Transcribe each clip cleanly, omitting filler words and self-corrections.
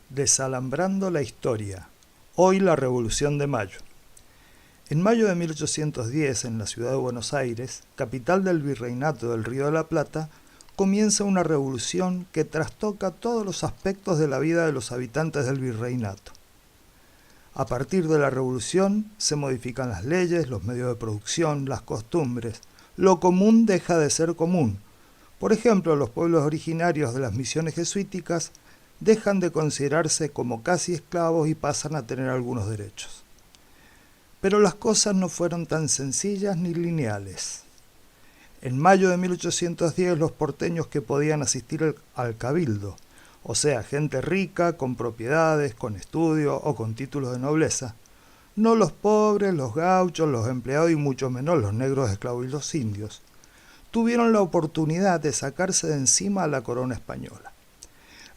Desalambrando la historia. Hoy la Revolución de Mayo. En mayo de 1810, en la ciudad de Buenos Aires, capital del Virreinato del Río de la Plata, comienza una revolución que trastoca todos los aspectos de la vida de los habitantes del virreinato. A partir de la revolución se modifican las leyes, los medios de producción, las costumbres. Lo común deja de ser común. Por ejemplo, los pueblos originarios de las misiones jesuíticas dejan de considerarse como casi esclavos y pasan a tener algunos derechos. Pero las cosas no fueron tan sencillas ni lineales. En mayo de 1810 los porteños que podían asistir al cabildo, o sea, gente rica, con propiedades, con estudio o con títulos de nobleza, no los pobres, los gauchos, los empleados y mucho menos los negros esclavos y los indios, tuvieron la oportunidad de sacarse de encima a la corona española.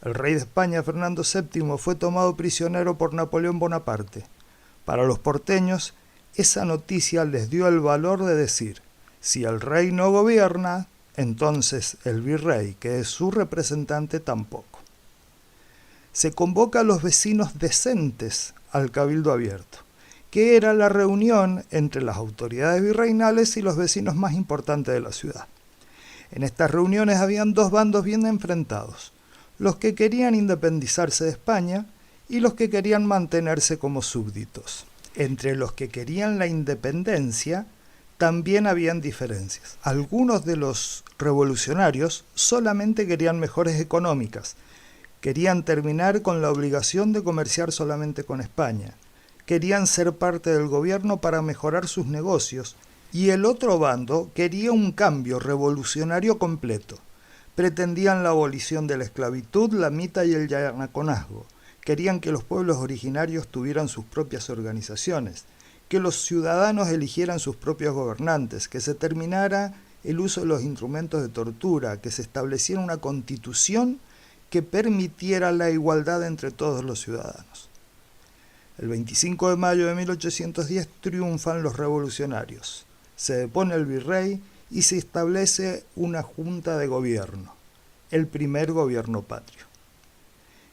El rey de España, Fernando VII, fue tomado prisionero por Napoleón Bonaparte. Para los porteños, esa noticia les dio el valor de decir: si el rey no gobierna, entonces el virrey, que es su representante, tampoco. Se convoca a los vecinos decentes al cabildo abierto, que era la reunión entre las autoridades virreinales y los vecinos más importantes de la ciudad. En estas reuniones habían dos bandos bien enfrentados: los que querían independizarse de España y los que querían mantenerse como súbditos. Entre los que querían la independencia también habían diferencias. Algunos de los revolucionarios solamente querían mejoras económicas, querían terminar con la obligación de comerciar solamente con España, querían ser parte del gobierno para mejorar sus negocios, y el otro bando quería un cambio revolucionario completo. Pretendían la abolición de la esclavitud, la mita y el yanaconazgo. Querían que los pueblos originarios tuvieran sus propias organizaciones, que los ciudadanos eligieran sus propios gobernantes, que se terminara el uso de los instrumentos de tortura, que se estableciera una constitución que permitiera la igualdad entre todos los ciudadanos. El 25 de mayo de 1810 triunfan los revolucionarios. Se depone el virrey y se establece una junta de gobierno, el primer gobierno patrio.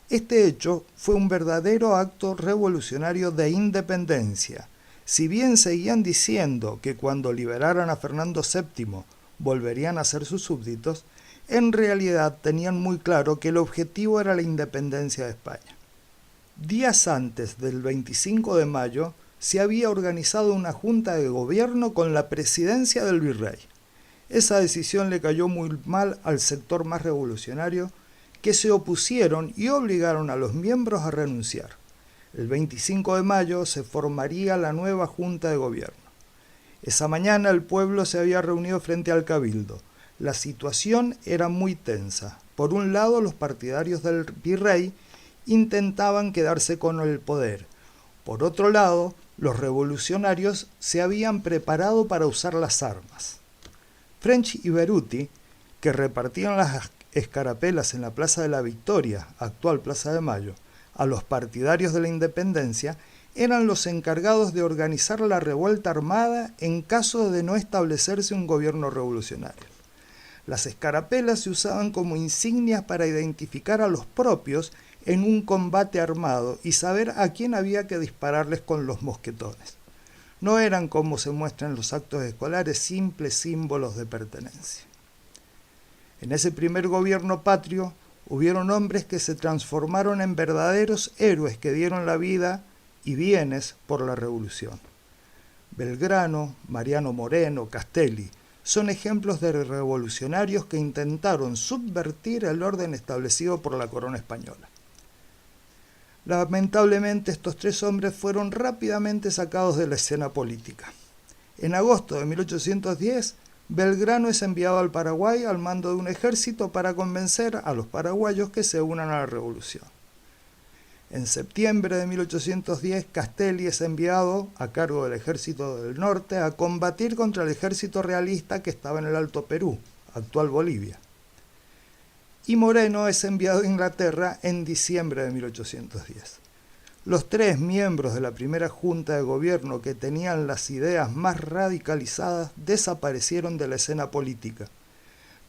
Este hecho fue un verdadero acto revolucionario de independencia. Si bien seguían diciendo que cuando liberaran a Fernando VII volverían a ser sus súbditos, en realidad tenían muy claro que el objetivo era la independencia de España. Días antes del 25 de mayo se había organizado una junta de gobierno con la presidencia del virrey. Esa decisión le cayó muy mal al sector más revolucionario, que se opusieron y obligaron a los miembros a renunciar. El 25 de mayo se formaría la nueva junta de gobierno. Esa mañana el pueblo se había reunido frente al cabildo. La situación era muy tensa. Por un lado, los partidarios del virrey intentaban quedarse con el poder. Por otro lado, los revolucionarios se habían preparado para usar las armas. French y Beruti, que repartían las escarapelas en la Plaza de la Victoria, actual Plaza de Mayo, a los partidarios de la independencia, eran los encargados de organizar la revuelta armada en caso de no establecerse un gobierno revolucionario. Las escarapelas se usaban como insignias para identificar a los propios en un combate armado y saber a quién había que dispararles con los mosquetones. No eran, como se muestra en los actos escolares, simples símbolos de pertenencia. En ese primer gobierno patrio hubieron hombres que se transformaron en verdaderos héroes que dieron la vida y bienes por la revolución. Belgrano, Mariano Moreno, Castelli son ejemplos de revolucionarios que intentaron subvertir el orden establecido por la corona española. Lamentablemente, estos tres hombres fueron rápidamente sacados de la escena política. En agosto de 1810, Belgrano es enviado al Paraguay al mando de un ejército para convencer a los paraguayos que se unan a la revolución. En septiembre de 1810, Castelli es enviado a cargo del ejército del norte a combatir contra el ejército realista que estaba en el Alto Perú, actual Bolivia. Y Moreno es enviado a Inglaterra en diciembre de 1810. Los tres miembros de la primera junta de gobierno que tenían las ideas más radicalizadas desaparecieron de la escena política.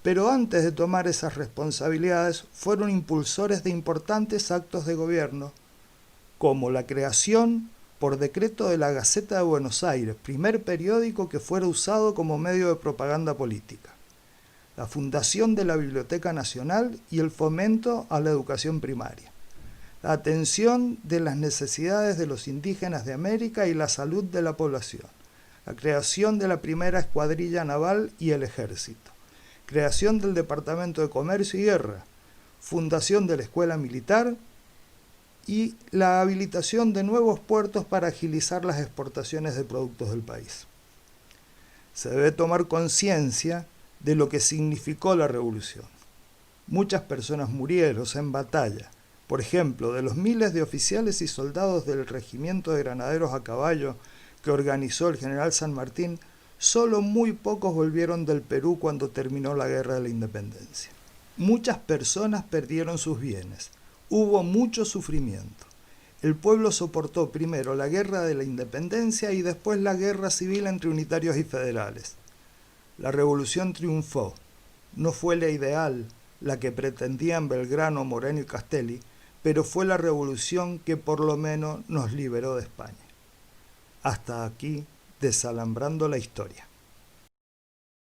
pero antes de tomar esas responsabilidades fueron impulsores de importantes actos de gobierno, como la creación por decreto de la Gaceta de Buenos Aires, primer periódico que fuera usado como medio de propaganda política, la fundación de la Biblioteca Nacional y el fomento a la educación primaria, la atención de las necesidades de los indígenas de América y la salud de la población, la creación de la primera escuadrilla naval y el ejército, creación del Departamento de Comercio y Guerra, fundación de la Escuela Militar y la habilitación de nuevos puertos para agilizar las exportaciones de productos del país. Se debe tomar conciencia de lo que significó la revolución. Muchas personas murieron en batalla. Por ejemplo, de los miles de oficiales y soldados del regimiento de granaderos a caballo que organizó el general San Martín, solo muy pocos volvieron del Perú cuando terminó la Guerra de la Independencia. Muchas personas perdieron sus bienes. Hubo mucho sufrimiento. El pueblo soportó primero la Guerra de la Independencia y después la guerra civil entre unitarios y federales. La revolución triunfó. No fue la ideal, la que pretendían Belgrano, Moreno y Castelli, pero fue la revolución que por lo menos nos liberó de España. Hasta aquí, desalambrando la historia.